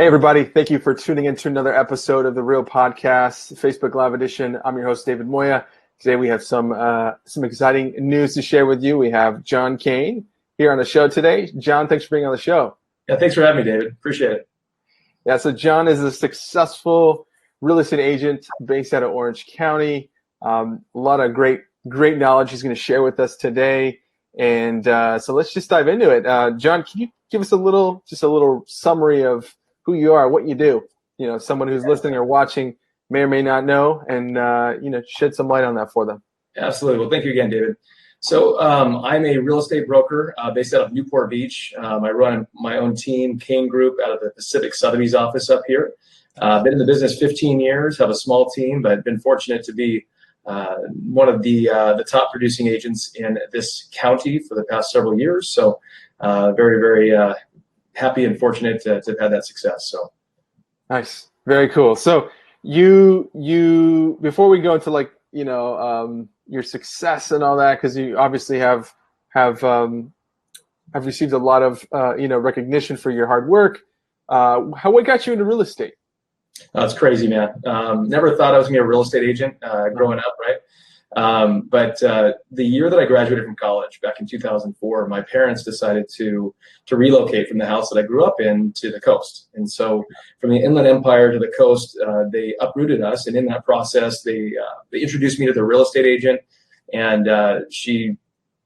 Hey, everybody. Thank you for tuning in to another episode of The Real Podcast, Facebook Live Edition. I'm your host, David Moya. Today we have some exciting news to share with you. We have John Cain here on the show today. John, thanks for being on the show. Yeah, thanks for having me, David. Appreciate it. Yeah, so John is a successful real estate agent based out of Orange County. A lot of great knowledge he's going to share with us today. And so let's just dive into it. John, can you give us a little summary of who you are, what you do? You know, someone who's listening or watching may or may not know, and shed some light on that for them. Absolutely. Well, thank you again, David. So I'm a real estate broker based out of Newport Beach. I run my own team, Cain Group, out of the Pacific Sotheby's office up here. Been in the business 15 years, have a small team, but been fortunate to be one of the top producing agents in this county for the past several years. So very, very happy and fortunate to have had that success. So nice, very cool. So you before we go into your success and all that, because you obviously have received a lot of recognition for your hard work. What got you into real estate? That's crazy, man. Never thought I was gonna be a real estate agent growing up, right? But the year that I graduated from college back in 2004, my parents decided to relocate from the house that I grew up in to the coast. And so from the Inland Empire to the coast, they uprooted us. And in that process, they introduced me to the real estate agent, and she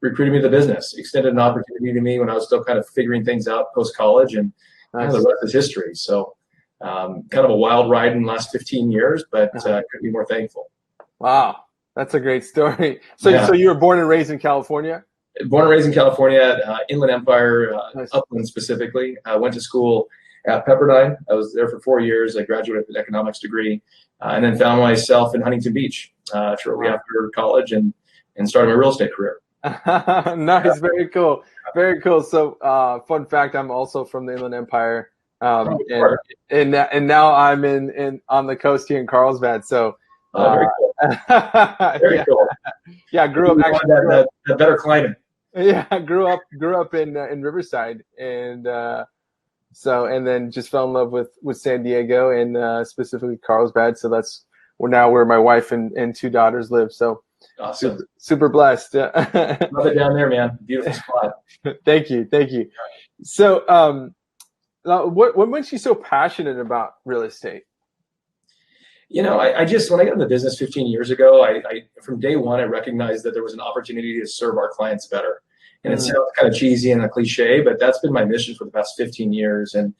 recruited me to the business, extended an opportunity to me when I was still kind of figuring things out post-college, and kind of the rest is history. So kind of a wild ride in the last 15 years, but couldn't be more thankful. Wow. That's a great story. So, yeah. So you were born and raised in California? Born and raised in California, Inland Empire, Nice. Upland specifically. I went to school at Pepperdine. I was there for 4 years. I graduated with an economics degree, and then found myself in Huntington Beach shortly after college, and started my real estate career. Nice, very cool, very cool. So, fun fact: I'm also from the Inland Empire, and now I'm in on the coast here in Carlsbad. So. Very cool. Very cool. Yeah, grew up that better climate. Yeah, grew up in Riverside, and and then just fell in love with San Diego and specifically Carlsbad. So that's where my wife and 2 daughters live. So awesome. Super blessed. Love it down there, man. Beautiful spot. Thank you. So what makes you so passionate about real estate? You know, I just, when I got in the business 15 years ago, I from day one, I recognized that there was an opportunity to serve our clients better. And it sounds kind of cheesy and a cliche, but that's been my mission for the past 15 years. And,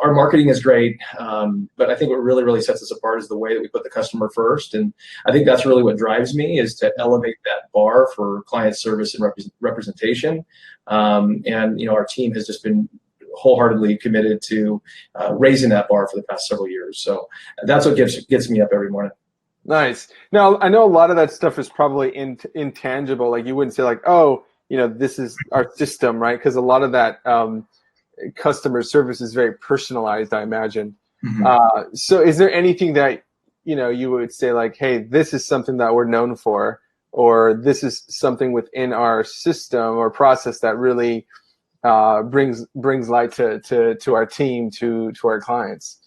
our marketing is great. But I think what really, really sets us apart is the way that we put the customer first. And I think that's really what drives me, is to elevate that bar for client service and representation. And, our team has just been wholeheartedly committed to raising that bar for the past several years. So that's what gets me up every morning. Nice. Now, I know a lot of that stuff is probably intangible. Like, you wouldn't say like, oh, this is our system, right? Because a lot of that customer service is very personalized, I imagine. Mm-hmm. So is there anything that, you would say like, hey, this is something that we're known for, or this is something within our system or process that really brings light to our team, to our clients?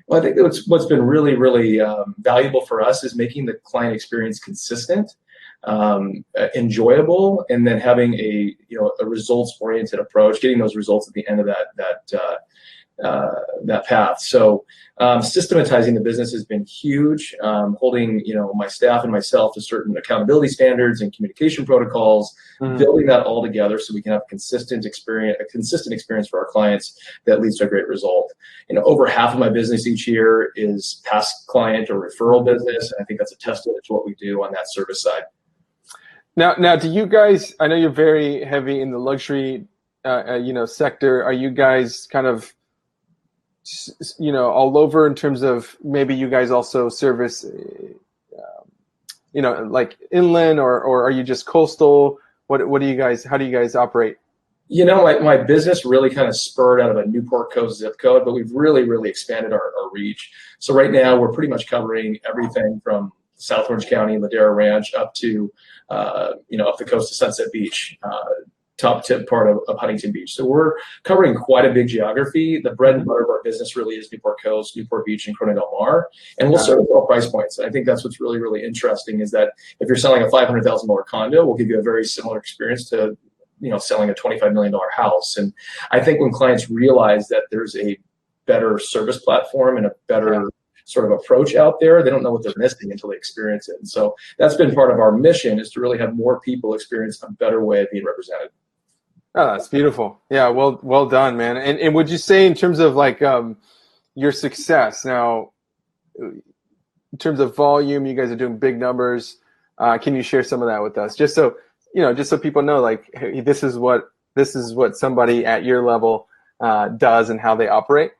Well, I think what's been really, really valuable for us is making the client experience consistent, enjoyable, and then having a results-oriented approach, getting those results at the end of that path. So systematizing the business has been huge. Holding my staff and myself to certain accountability standards and communication protocols, building that all together so we can have a consistent experience for our clients that leads to a great result. Over half of my business each year is past client or referral business, and I think that's a testament to what we do on that service side. Now, do you guys? I know you're very heavy in the luxury, sector. Are you guys kind of all over in terms of, maybe you guys also service, like inland, or are you just coastal? What do you guys, how do you guys operate? My business really kind of spurred out of a Newport Coast zip code, but we've really, really expanded our reach. So right now we're pretty much covering everything from South Orange County, Ladera Ranch, up to, up the coast to Sunset Beach. top tip part of Huntington Beach. So we're covering quite a big geography. The bread and butter of our business really is Newport Coast, Newport Beach, and Corona Del Mar. And we'll serve all price points. I think that's what's really, really interesting is that if you're selling a $500,000 condo, we'll give you a very similar experience to, selling a $25 million house. And I think when clients realize that there's a better service platform and a better sort of approach out there, they don't know what they're missing until they experience it. And so that's been part of our mission, is to really have more people experience a better way of being represented. Oh, that's beautiful. Yeah, well done, man. And would you say in terms of like your success now, in terms of volume, you guys are doing big numbers. Can you share some of that with us, just so people know, like, hey, this is what somebody at your level does and how they operate?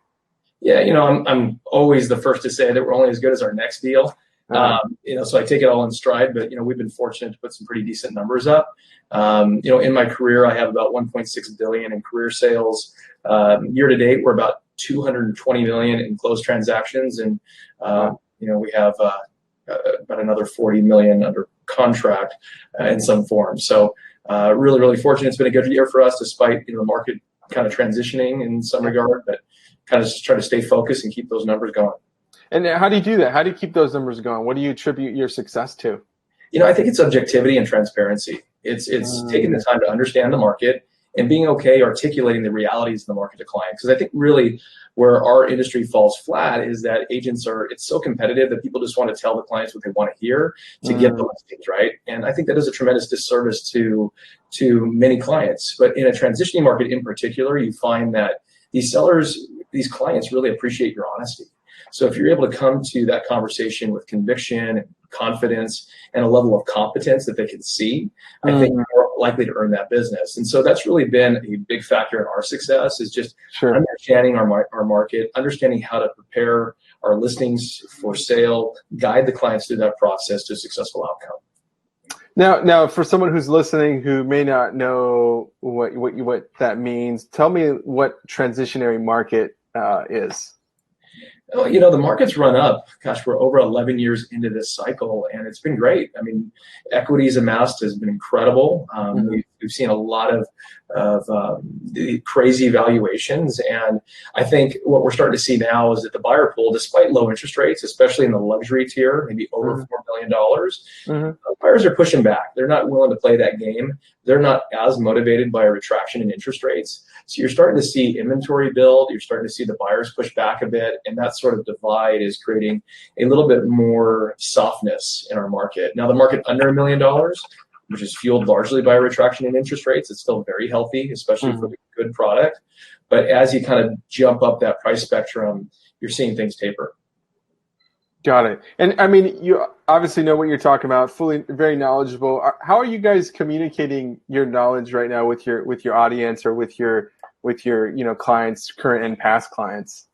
Yeah, I'm always the first to say that we're only as good as our next deal. So I take it all in stride, but we've been fortunate to put some pretty decent numbers up. In my career, I have about 1.6 billion in career sales. Year to date, we're about 220 million in closed transactions, and we have about another 40 million under contract in some form. So really, really fortunate. It's been a good year for us, despite the market kind of transitioning in some regard, but kind of just try to stay focused and keep those numbers going. And how do you do that? How do you keep those numbers going? What do you attribute your success to? I think it's objectivity and transparency. It's taking the time to understand the market and being okay articulating the realities of the market to clients. Because I think really where our industry falls flat is that it's so competitive that people just want to tell the clients what they want to hear to get the listings, right? And I think that is a tremendous disservice to many clients. But in a transitioning market in particular, you find that these clients really appreciate your honesty. So if you're able to come to that conversation with conviction, confidence, and a level of competence that they can see, I think you're more likely to earn that business. And so that's really been a big factor in our success, is just understanding our market, understanding how to prepare our listings for sale, guide the clients through that process to a successful outcome. Now, for someone who's listening who may not know what that means, tell me what transitionary market is. Oh, the market's run up. Gosh, we're over 11 years into this cycle, and it's been great. I mean, equities amassed has been incredible. We've seen a lot of the crazy valuations, and I think what we're starting to see now is that the buyer pool, despite low interest rates, especially in the luxury tier, maybe over $4 million, buyers are pushing back. They're not willing to play that game. They're not as motivated by a retraction in interest rates. So you're starting to see inventory build. You're starting to see the buyers push back a bit, and that sort of divide is creating a little bit more softness in our market. Now, the market under $1 million, which is fueled largely by a retraction in interest rates, it's still very healthy, especially for the good product. But as you kind of jump up that price spectrum, you're seeing things taper. Got it. And I mean, you obviously know what you're talking about, very knowledgeable. How are you guys communicating your knowledge right now with your audience or with your clients, current and past clients?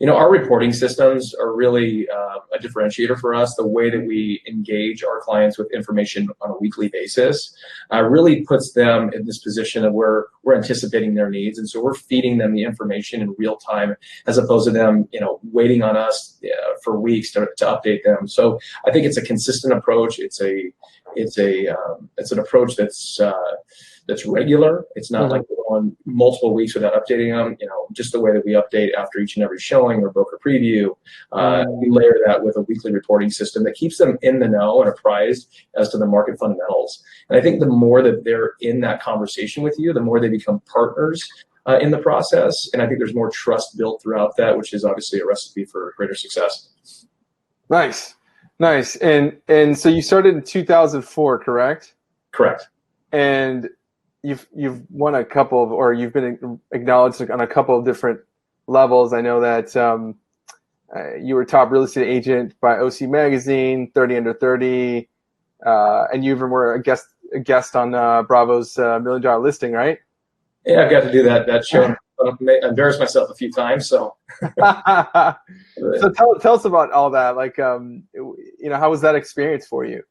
Our reporting systems are really a differentiator for us. The way that we engage our clients with information on a weekly basis really puts them in this position of where we're anticipating their needs. And so we're feeding them the information in real time, as opposed to them, waiting on us for weeks to update them. So I think it's a consistent approach. It's an approach that's regular. It's not like we're on multiple weeks without updating them. Just the way that we update after each and every showing or broker preview. We layer that with a weekly reporting system that keeps them in the know and apprised as to the market fundamentals. And I think the more that they're in that conversation with you, the more they become partners in the process. And I think there's more trust built throughout that, which is obviously a recipe for greater success. Nice. And so you started in 2004, correct? Correct. And you've won a couple of, or you've been acknowledged on a couple of different levels. I know that you were top real estate agent by OC Magazine, 30 Under 30, and you even were a guest on Bravo's $1 Million Listing, right? Yeah, I've got to do that show. I embarrassed myself a few times. So, so tell us about all that. Like, how was that experience for you?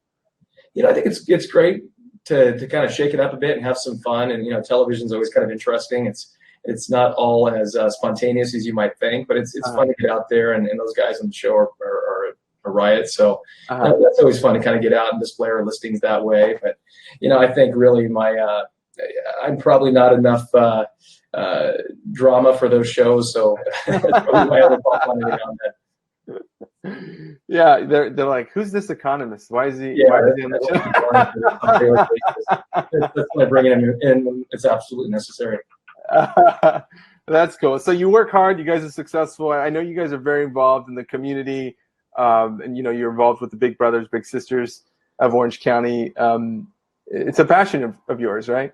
I think it's great to kind of shake it up a bit and have some fun. And television's always kind of interesting. It's not all as spontaneous as you might think, but it's fun to get out there. And those guys on the show are a riot. So that's always fun to kind of get out and display our listings that way. But I think really my I'm probably not enough drama for those shows, so that's probably why I haven't popped on every now and then. Yeah, they're like, who's this economist? Why is he? Yeah, Why is he on the that's why bringing him in when it's absolutely necessary. show? That's cool. So you work hard. You guys are successful. I know you guys are very involved in the community, and you're involved with the Big Brothers, Big Sisters of Orange County. It's a passion of yours, right?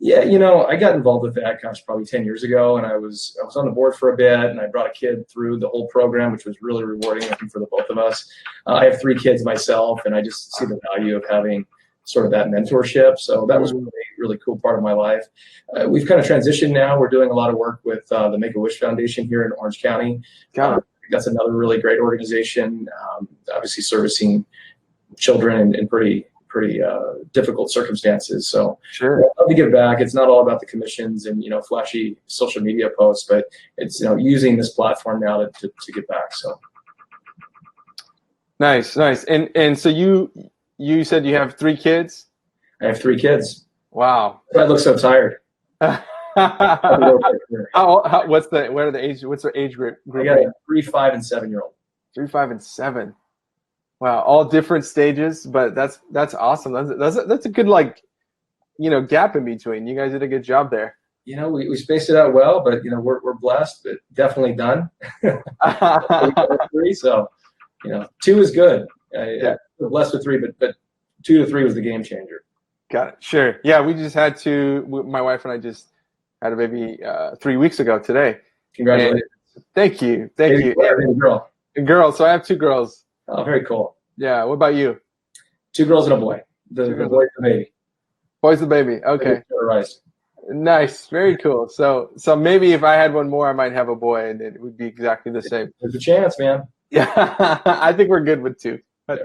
Yeah, I got involved with that, gosh, probably 10 years ago, and I was on the board for a bit, and I brought a kid through the whole program, which was really rewarding, I think, for the both of us. I have 3 kids myself, and I just see the value of having sort of that mentorship. So that was a really, really cool part of my life. We've kind of transitioned now. We're doing a lot of work with the Make-A-Wish Foundation here in Orange County. That's another really great organization, obviously servicing children in pretty difficult circumstances. So Sure. I'd love to give back. It's not all about the commissions and flashy social media posts, but it's using this platform now to give back. So nice. And so you said you have 3 kids? I have 3 kids. Wow. I look so tired. What's the age group? I got a 3, 5, and 7-year-old. 3, 5, and 7. Wow, all different stages, but that's awesome. That's a good gap in between. You guys did a good job there. We spaced it out well, but we're blessed, but definitely done. 3, so 2 is good. We're blessed with 3, but 2 to 3 was the game changer. Got it. Sure. Yeah, we just had my wife and I just had a baby 3 weeks ago today. Congratulations. And thank you. Girl. So I have 2 girls. Oh, very cool. Yeah. What about you? 2 girls and a boy. The boy's the baby. Boy's the baby. Okay. Nice. Very cool. So maybe if I had one more, I might have a boy, and it would be exactly the same. There's a chance, man. Yeah. I think we're good with 2. I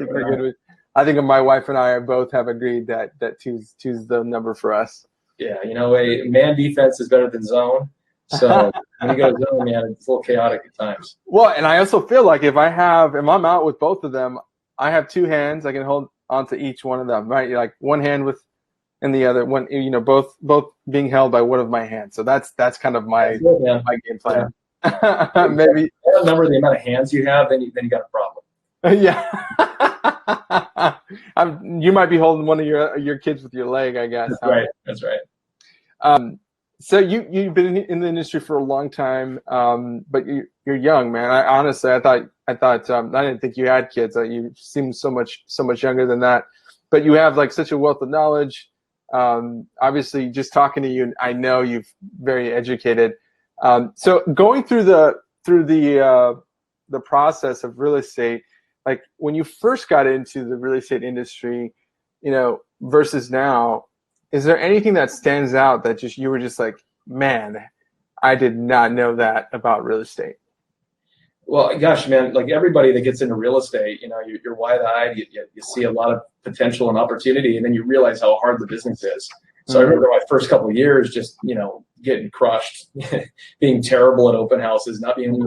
think my wife and I both have agreed that 2's the number for us. Yeah. A man defense is better than zone. So when you go to zone, man, it's a little chaotic at times. Well, and I also feel like if I'm out with both of them, I have 2 hands. I can hold onto each one of them, right? Like one hand and the other one, both being held by one of my hands. So that's kind of my game plan. Yeah. Maybe number the amount of hands you have, then you got a problem. Yeah. You might be holding one of your kids with your leg, I guess. That's right. So you've been in the industry for a long time, but you're young, man. I thought I didn't think you had kids. You seem so much younger than that. But you have such a wealth of knowledge. Obviously, just talking to you, I know you're very educated. So going through the process of real estate, when you first got into the real estate industry, versus now. Is there anything that stands out that you were just like, man, I did not know that about real estate? Well, gosh, man, everybody that gets into real estate, you're wide-eyed, you see a lot of potential and opportunity, and then you realize how hard the business is. So I remember my first couple of years just, getting crushed, being terrible at open houses, not being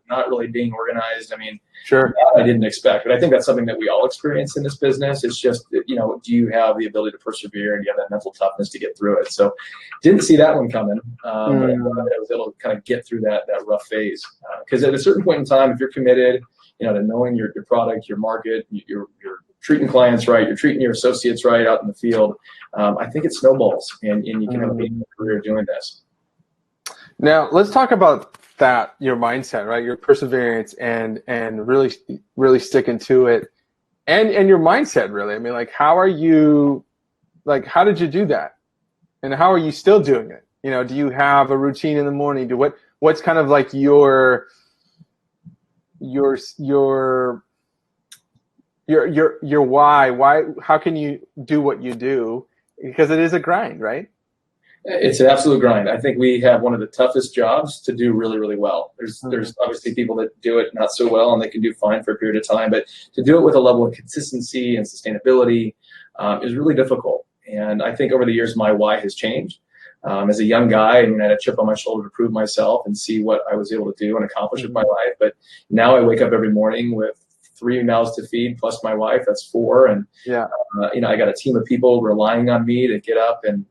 not really being organized. I mean, sure, I didn't expect, but I think that's something that we all experience in this business. It's just, do you have the ability to persevere and do you have that mental toughness to get through it? So didn't see that one coming, but I was able to kind of get through that rough phase. Because at a certain point in time, if you're committed, to knowing your product, your market, you're treating clients right, you're treating your associates right out in the field, I think it snowballs, and you can have a big career doing this. Now, let's talk about that, your mindset, right? Your perseverance and really sticking to it, and your mindset, really. I mean, how are you, how did you do that? And how are you still doing it? Do you have a routine in the morning? What's kind of your why? How can you do what you do? Because it is a grind, right? It's an absolute grind. I think we have one of the toughest jobs to do really, really well. There's obviously people that do it not so well and they can do fine for a period of time, but to do it with a level of consistency and sustainability is really difficult. And I think over the years, my why has changed. As a young guy, I had a chip on my shoulder to prove myself and see what I was able to do and accomplish with my life. But now I wake up every morning with 3 mouths to feed plus my wife. That's 4. And I got a team of people relying on me to get up and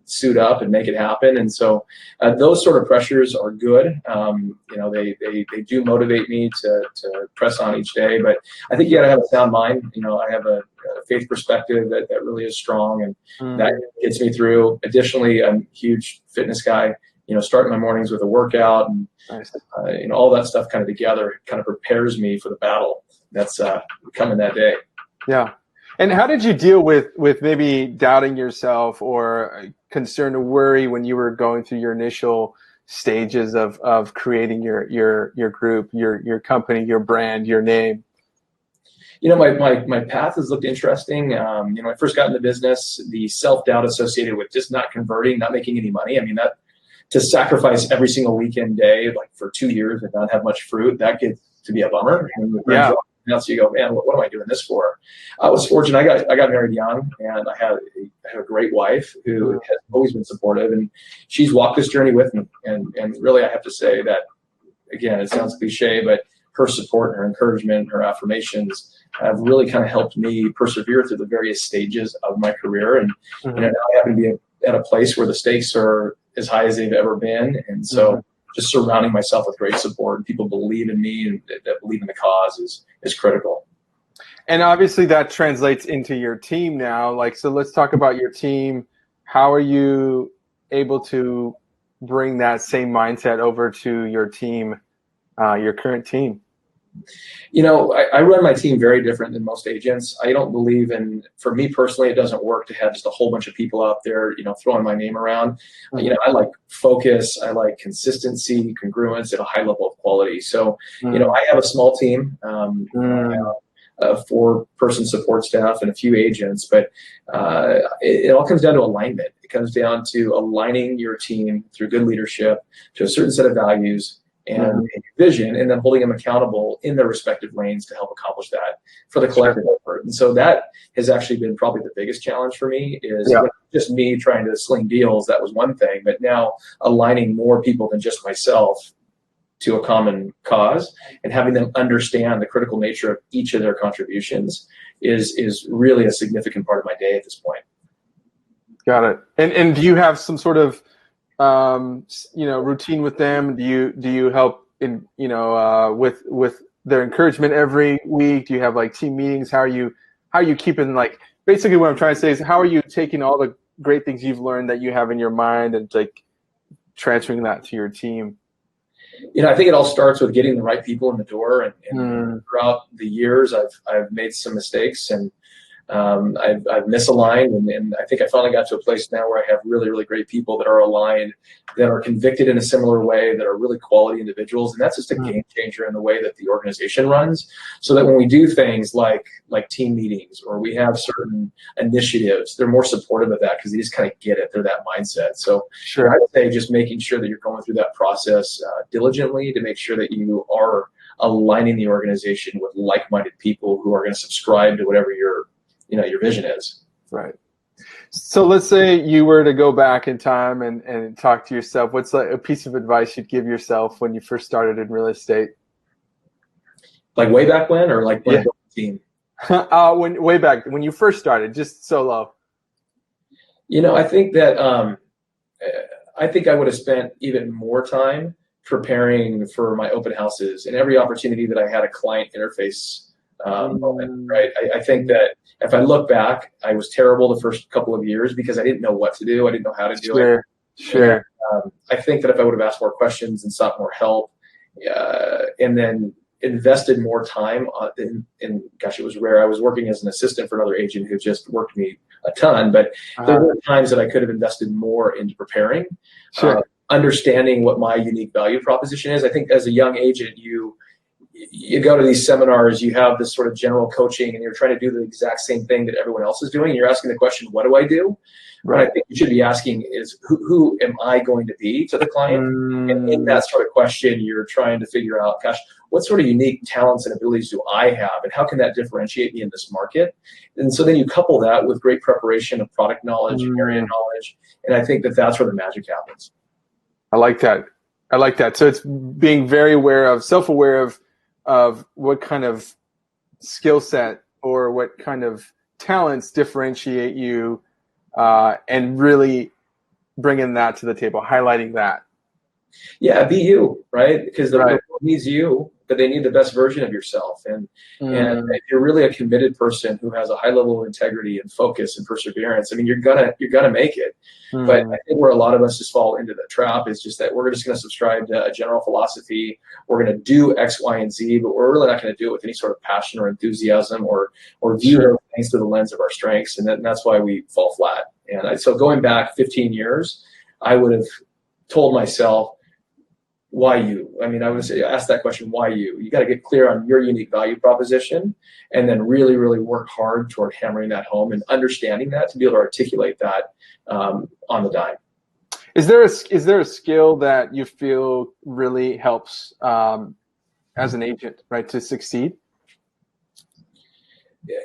suit up and make it happen. And so those sort of pressures are good. They do motivate me to press on each day, but I think you got to have a sound mind. I have a faith perspective that really is strong, and that gets me through. Additionally, I'm a huge fitness guy. Starting my mornings with a workout, and all that stuff kind of together kind of prepares me for the battle that's coming that day. Yeah. And how did you deal with maybe doubting yourself or concern or worry when you were going through your initial stages of creating your group, your company, your brand, your name? My path has looked interesting. When I first got into business, the self-doubt associated with just not converting, not making any money. I mean, that to sacrifice every single weekend day, like for 2 years and not have much fruit, that gets to be a bummer. And so you go, man, what am I doing this for? I was fortunate. I got married young, and I have a great wife who has always been supportive, and she's walked this journey with me. And really, I have to say that, again, it sounds cliche, but her support and her encouragement and her affirmations have really kind of helped me persevere through the various stages of my career. And now I happen to be at a place where the stakes are as high as they've ever been. And so just surrounding myself with great support and people believe in me and that believe in the cause is critical. And obviously that translates into your team now. So let's talk about your team. How are you able to bring that same mindset over to your team, your current team? I run my team very different than most agents. I don't believe for me personally, it doesn't work to have just a whole bunch of people out there, throwing my name around. I like focus. I like consistency, congruence at a high level of quality. So, I have a small team, a 4-person support staff and a few agents, but it all comes down to alignment. It comes down to aligning your team through good leadership to a certain set of values and vision, and then holding them accountable in their respective lanes to help accomplish that for the collective effort. And so that has actually been probably the biggest challenge for me is just me trying to sling deals. That was one thing, but now aligning more people than just myself to a common cause and having them understand the critical nature of each of their contributions is really a significant part of my day at this point. Got it. And do you have some sort of routine with them? Do you help in with their encouragement every week? Do you have team meetings? How are you keeping basically what I'm trying to say is how are you taking all the great things you've learned that you have in your mind and transferring that to your team? I think it all starts with getting the right people in the door, and throughout the years I've made some mistakes and I've misaligned, and I think I finally got to a place now where I have really, really great people that are aligned, that are convicted in a similar way, that are really quality individuals, and that's just a game changer in the way that the organization runs. So that when we do things like team meetings or we have certain initiatives, they're more supportive of that because they just kind of get it. They're that mindset. So I'd say just making sure that you're going through that process diligently to make sure that you are aligning the organization with like-minded people who are going to subscribe to whatever your vision is. Right. So let's say you were to go back in time and talk to yourself. What's a piece of advice you'd give yourself when you first started in real estate? Like way back when, or like when I built the team? Way back when you first started, just solo. I think that I would have spent even more time preparing for my open houses and every opportunity that I had a client interface moment, right? I think that if I look back, I was terrible the first couple of years because I didn't know what to do. I didn't know how to do it. Sure. And, I think that if I would have asked more questions and sought more help, and then invested more time in gosh, it was rare. I was working as an assistant for another agent who just worked me a ton, but there were times that I could have invested more into preparing, understanding what my unique value proposition is. I think as a young agent, you go to these seminars, you have this sort of general coaching, and you're trying to do the exact same thing that everyone else is doing. And you're asking the question, what do I do? Right. What I think you should be asking is, who am I going to be to the client? And in that sort of question, you're trying to figure out, gosh, what sort of unique talents and abilities do I have? And how can that differentiate me in this market? And so then you couple that with great preparation of product knowledge, area knowledge. And I think that that's where the magic happens. I like that. So it's being very self-aware of what kind of skill set or what kind of talents differentiate you, and really bringing that to the table, highlighting that. Yeah, be you, right? Because the Right. world needs you, but they need the best version of yourself. And Mm, if you're really a committed person who has a high level of integrity and focus and perseverance, I mean, you're gonna make it. But I mm, think where a lot of us just fall into the trap is just that we're just going to subscribe to a general philosophy. We're going to do X, Y, and Z, but we're really not going to do it with any sort of passion or enthusiasm or view sure. those things through the lens of our strengths, and that's why we fall flat. So going back 15 years, I would have told myself, why you? I mean, I would say ask that question, why you? You got to get clear on your unique value proposition, and then really, really work hard toward hammering that home and understanding that to be able to articulate that on the dime. Is there a skill that you feel really helps as an agent, right, to succeed?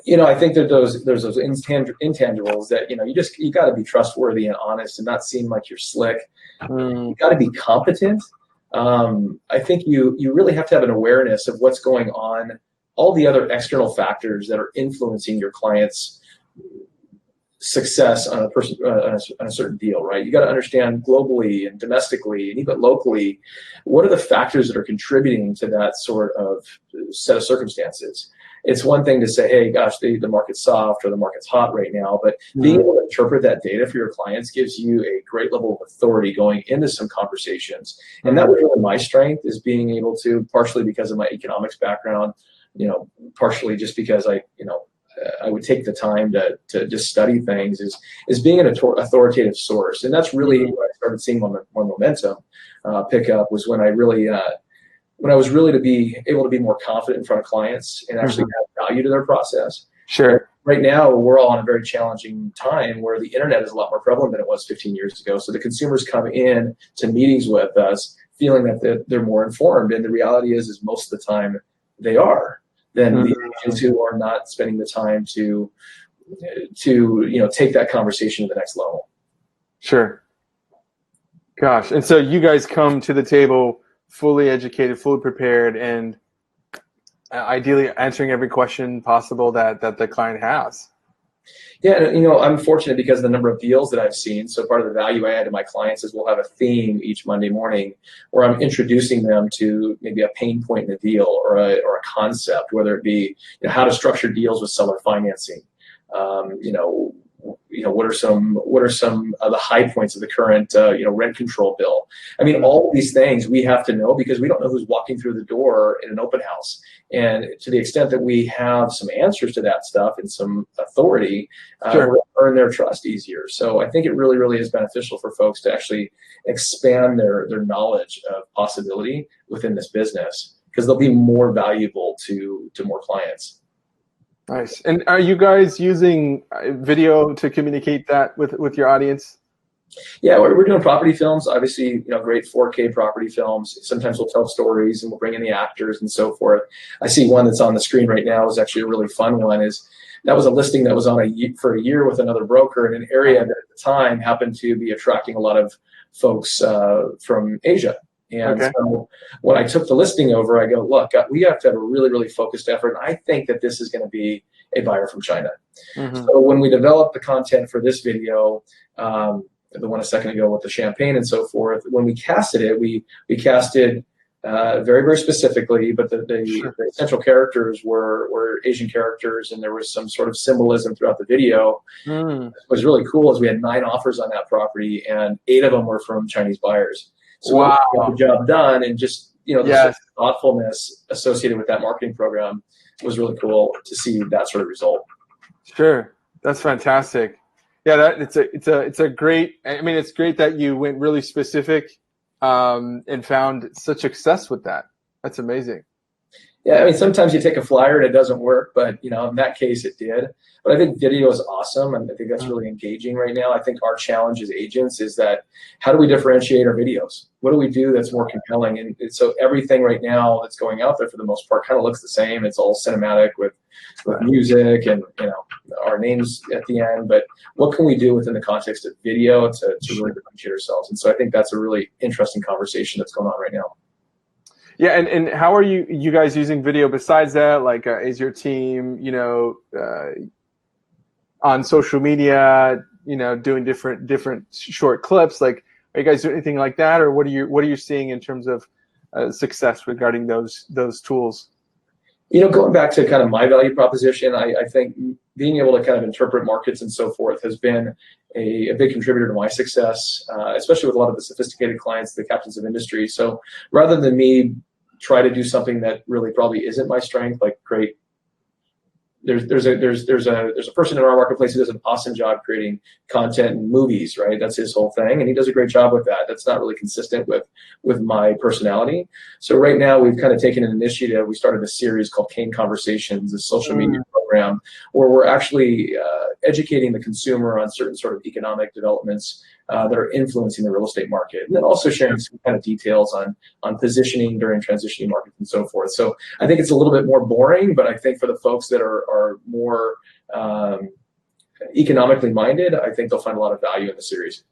I think that there's those intangibles that you got to be trustworthy and honest and not seem like you're slick. You Mm, got to be competent. I think you really have to have an awareness of what's going on, all the other external factors that are influencing your client's success on a certain deal, right? You got to understand globally and domestically and even locally, what are the factors that are contributing to that sort of set of circumstances. It's one thing to say, hey, gosh, the market's soft or the market's hot right now, but being mm, able to interpret that data for your clients gives you a great level of authority going into some conversations. And that mm, was really my strength, is being able to, partially because of my economics background, partially just because I would take the time to just study things, is being an authoritative source. And that's really mm, when I started seeing more momentum pick up, was when I was really to be able to be more confident in front of clients and actually mhm. add value to their process. And Sure. right now, we're all in a very challenging time where the internet is a lot more prevalent than it was 15 years ago. So the consumers come in to meetings with us feeling that they're more informed. And the reality is most of the time they are, than the agents Mm, who are not spending the time to take that conversation to the next level. sure. Gosh. And so you guys come to the table fully educated, fully prepared, and ideally answering every question possible that the client has. Yeah, and, I'm fortunate because of the number of deals that I've seen. So part of the value I add to my clients is we'll have a theme each Monday morning where I'm introducing them to maybe a pain point in a deal or a concept, whether it be how to structure deals with seller financing. What are some of the high points of the current rent control bill. I mean, Mm, all of these things we have to know because we don't know who's walking through the door in an open house. And to the extent that we have some answers to that stuff and some authority, we're sure. going to earn their trust easier. So I think it really, really is beneficial for folks to actually expand their knowledge of possibility within this business, because they'll be more valuable to more clients. Nice. And are you guys using video to communicate that with your audience? Yeah, we're doing property films, obviously, great 4K property films. Sometimes we'll tell stories and we'll bring in the actors and so forth. I see one that's on the screen right now is actually a really fun one. That was a listing that was on for a year with another broker in an area that at the time happened to be attracting a lot of folks from Asia. And Okay. so when I took the listing over, I go, look, we have to have a really, really focused effort. And I think that this is going to be a buyer from China. Mm-hmm. So when we developed the content for this video, the one a second ago with the champagne and so forth, when we casted it, we casted very, very specifically, but the essential characters were Asian characters, and there was some sort of symbolism throughout the video. Mm. What was really cool is we had 9 offers on that property, and 8 of them were from Chinese buyers. So we got the Wow. job done, and just the sort Yes. of thoughtfulness associated with that marketing program was really cool to see that sort of result. Sure. That's fantastic. Yeah, it's a great. I mean, it's great that you went really specific, and found such success with that. That's amazing. Yeah, I mean, sometimes you take a flyer and it doesn't work, but in that case, it did. But I think video is awesome, and I think that's really engaging right now. I think our challenge as agents is that how do we differentiate our videos? What do we do that's more compelling? And so everything right now that's going out there for the most part kind of looks the same. It's all cinematic with music and our names at the end. But what can we do within the context of video to really differentiate ourselves? And so I think that's a really interesting conversation that's going on right now. Yeah, and how are you guys using video besides that? Like, is your team, on social media, doing different short clips. Like, are you guys doing anything like that, or what are you seeing in terms of success regarding those tools? Going back to kind of my value proposition, I think being able to kind of interpret markets and so forth has been a big contributor to my success, especially with a lot of the sophisticated clients, the captains of industry. So rather than me try to do something that really probably isn't my strength, like create there's a person in our marketplace who does an awesome job creating content and movies, right? That's his whole thing, and he does a great job with that. That's not really consistent with my personality. So right now we've kind of taken an initiative. We started a series called Cain Conversations, a social media program, where we're actually educating the consumer on certain sort of economic developments that are influencing the real estate market, and then also sharing some kind of details on positioning during transitioning markets and so forth. So I think it's a little bit more boring, but I think for the folks that are more economically minded, I think they'll find a lot of value in the series.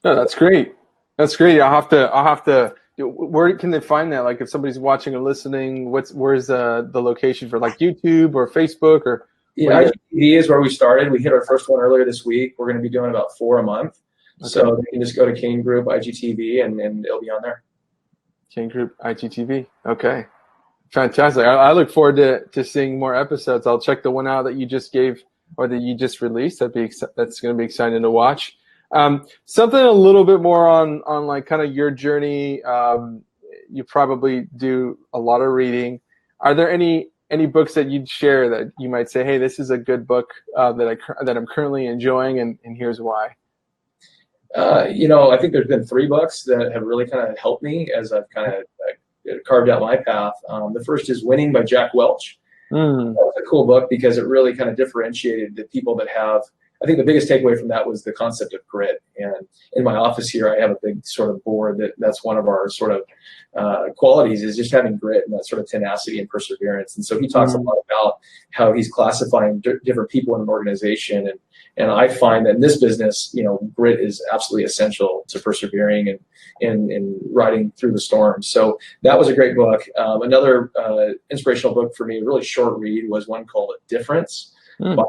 No, that's great. That's great. I'll have to. Where can they find that? Like, if somebody's watching or listening, where's the location for, like, YouTube or Facebook or? Yeah, IGTV is where we started. We hit our first one earlier this week. We're going to be doing about 4 a month. Okay. So you can just go to Cain Group IGTV and it'll be on there. Cain Group IGTV. Okay. Fantastic. I look forward to seeing more episodes. I'll check the one out that you just gave or that you just released. That's going to be exciting to watch. Something a little bit more on like kind of your journey. You probably do a lot of reading. Are there any books that you'd share that you might say, hey, this is a good book that I'm currently enjoying, and here's why? I think there's been 3 books that have really kind of helped me as I've kind of carved out my path. The first is Winning by Jack Welch. That was a cool book because it really kind of differentiated the people that have. I think the biggest takeaway from that was the concept of grit. And in my office here, I have a big sort of board that's one of our sort of qualities is just having grit and that sort of tenacity and perseverance. And so he talks a lot about how he's classifying different people in an organization. And I find that in this business, grit is absolutely essential to persevering and riding through the storm. So that was a great book. Another inspirational book for me, a really short read, was one called Difference by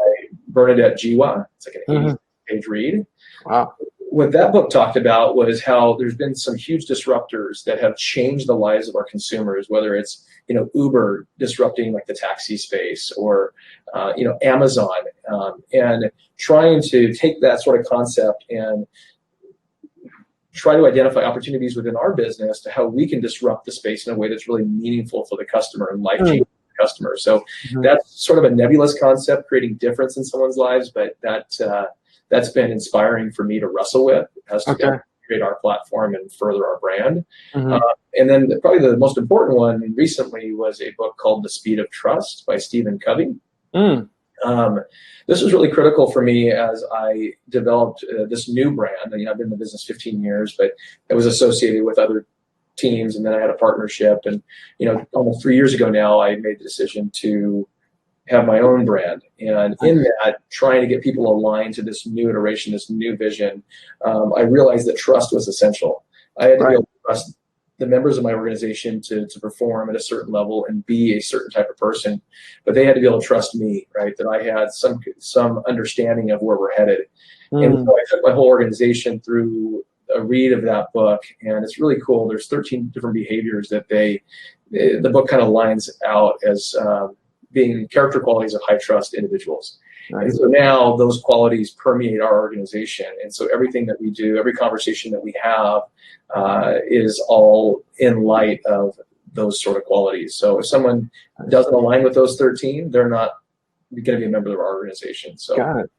Bernadette Jiwa. It's like an 80-page read. Wow. What that book talked about was how there's been some huge disruptors that have changed the lives of our consumers, whether it's Uber disrupting like the taxi space or Amazon, and trying to take that sort of concept and try to identify opportunities within our business to how we can disrupt the space in a way that's really meaningful for the customer and life-changing for the customer. So that's sort of a nebulous concept, creating difference in someone's lives, but that's been inspiring for me to wrestle with as to create our platform and further our brand. And then probably the most important one recently was a book called The Speed of Trust by Stephen Covey. This was really critical for me as I developed this new brand. I've been in the business 15 years, but it was associated with other teams, and then I had a partnership. And almost 3 years ago now, I made the decision to have my own brand. And in that, trying to get people aligned to this new iteration, this new vision, I realized that trust was essential. I had to be able to trust the members of my organization to perform at a certain level and be a certain type of person, but they had to be able to trust me, right? That I had some understanding of where we're headed. And so I took my whole organization through a read of that book, and it's really cool. There's 13 different behaviors that the book kind of lines out as being character qualities of high trust individuals. And so now those qualities permeate our organization. And so everything that we do, every conversation that we have is all in light of those sort of qualities. So if someone doesn't align with those 13, they're not going to be a member of our organization. So got it.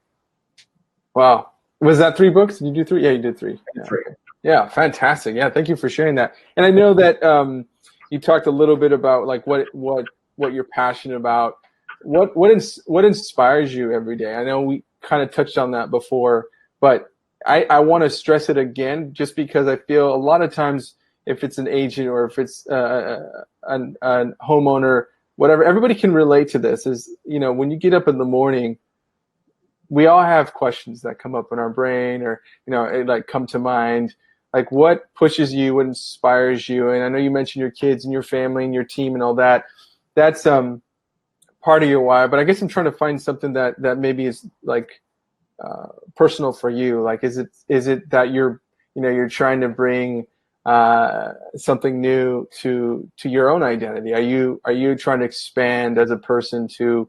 Wow. Was that 3 books? Did you do 3? Yeah, you did 3. Yeah. 3. Yeah, fantastic. Yeah, thank you for sharing that. And I know that you talked a little bit about like what you're passionate about. What inspires you every day? I know we kind of touched on that before, but I want to stress it again, just because I feel a lot of times if it's an agent or if it's a homeowner, whatever, everybody can relate to this. Is when you get up in the morning, we all have questions that come up in our brain or like come to mind. Like, what pushes you, what inspires you? And I know you mentioned your kids and your family and your team and all that. That's part of your why, but I guess I'm trying to find something that maybe is like personal for you? Like, is it that you're trying to bring something new to your own identity? Are you trying to expand as a person to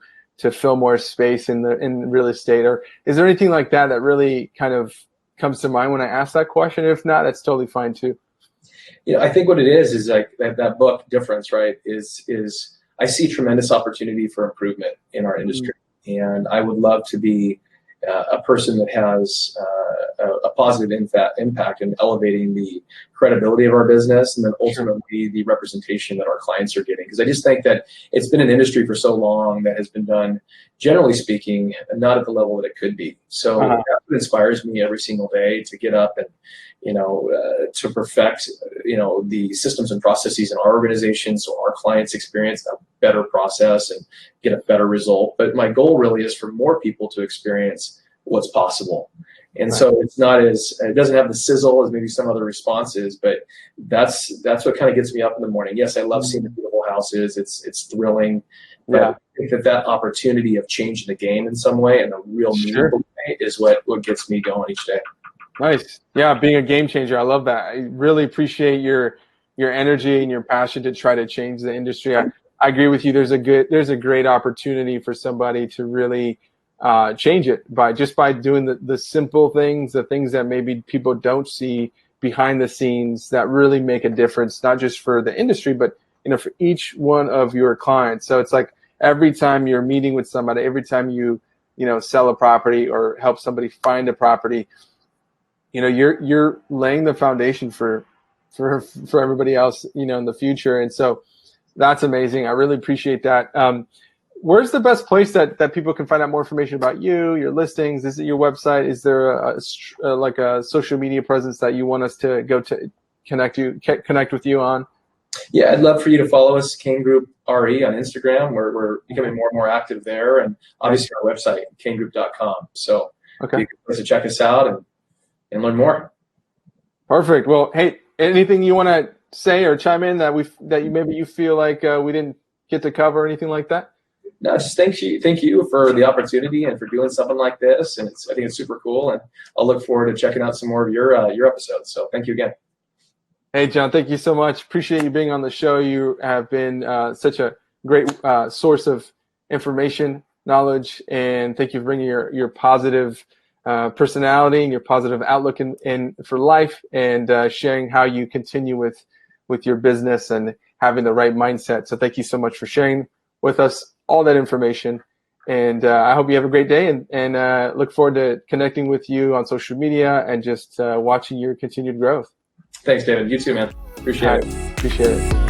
fill more space in real estate, or is there anything like that that really kind of comes to mind when I ask that question? If not, that's totally fine too. I think what it is like that book Difference, right? Is I see tremendous opportunity for improvement in our industry, and I would love to be a person that has a positive impact in elevating the credibility of our business, and then ultimately the representation that our clients are getting. Because I just think that it's been an industry for so long that has been done, generally speaking, not at the level that it could be. So that's what inspires me every single day to get up and to perfect the systems and processes in our organization, so our clients experience a better process and get a better result. But my goal really is for more people to experience what's possible. And so it doesn't have the sizzle as maybe some other responses, but that's what kind of gets me up in the morning. Yes, I love seeing the beautiful houses. It's thrilling. But I think that opportunity of changing the game in some way, and a real meaningful way, is what gets me going each day. Nice. Yeah, being a game changer. I love that. I really appreciate your energy and your passion to try to change the industry. I agree with you. There's a great opportunity for somebody to really change it by doing the simple things, the things that maybe people don't see behind the scenes that really make a difference, not just for the industry, but for each one of your clients. So it's like every time you're meeting with somebody, every time you sell a property or help somebody find a property, you're laying the foundation for everybody else, in the future. And so that's amazing. I really appreciate that. Where's the best place that people can find out more information about you, your listings? Is it your website? Is there a social media presence that you want us to go to connect with you on? Yeah, I'd love for you to follow us, Cain Group RE, on Instagram. We're becoming more and more active there, and obviously our website, caingroup.com. So you can check us out and learn more. Perfect. Well, hey, anything you want to say or chime in that you feel like we didn't get to cover, or anything like that? No, just thank you for the opportunity and for doing something like this. And I think it's super cool, and I'll look forward to checking out some more of your episodes. So thank you again. Hey, John, thank you so much. Appreciate you being on the show. You have been such a great source of information, knowledge, and thank you for bringing your positive personality and your positive outlook in for life, and sharing how you continue with your business and having the right mindset. So thank you so much for sharing with us all that information. And I hope you have a great day, and look forward to connecting with you on social media and just watching your continued growth. Thanks, David. You too, man. Appreciate it. Appreciate it.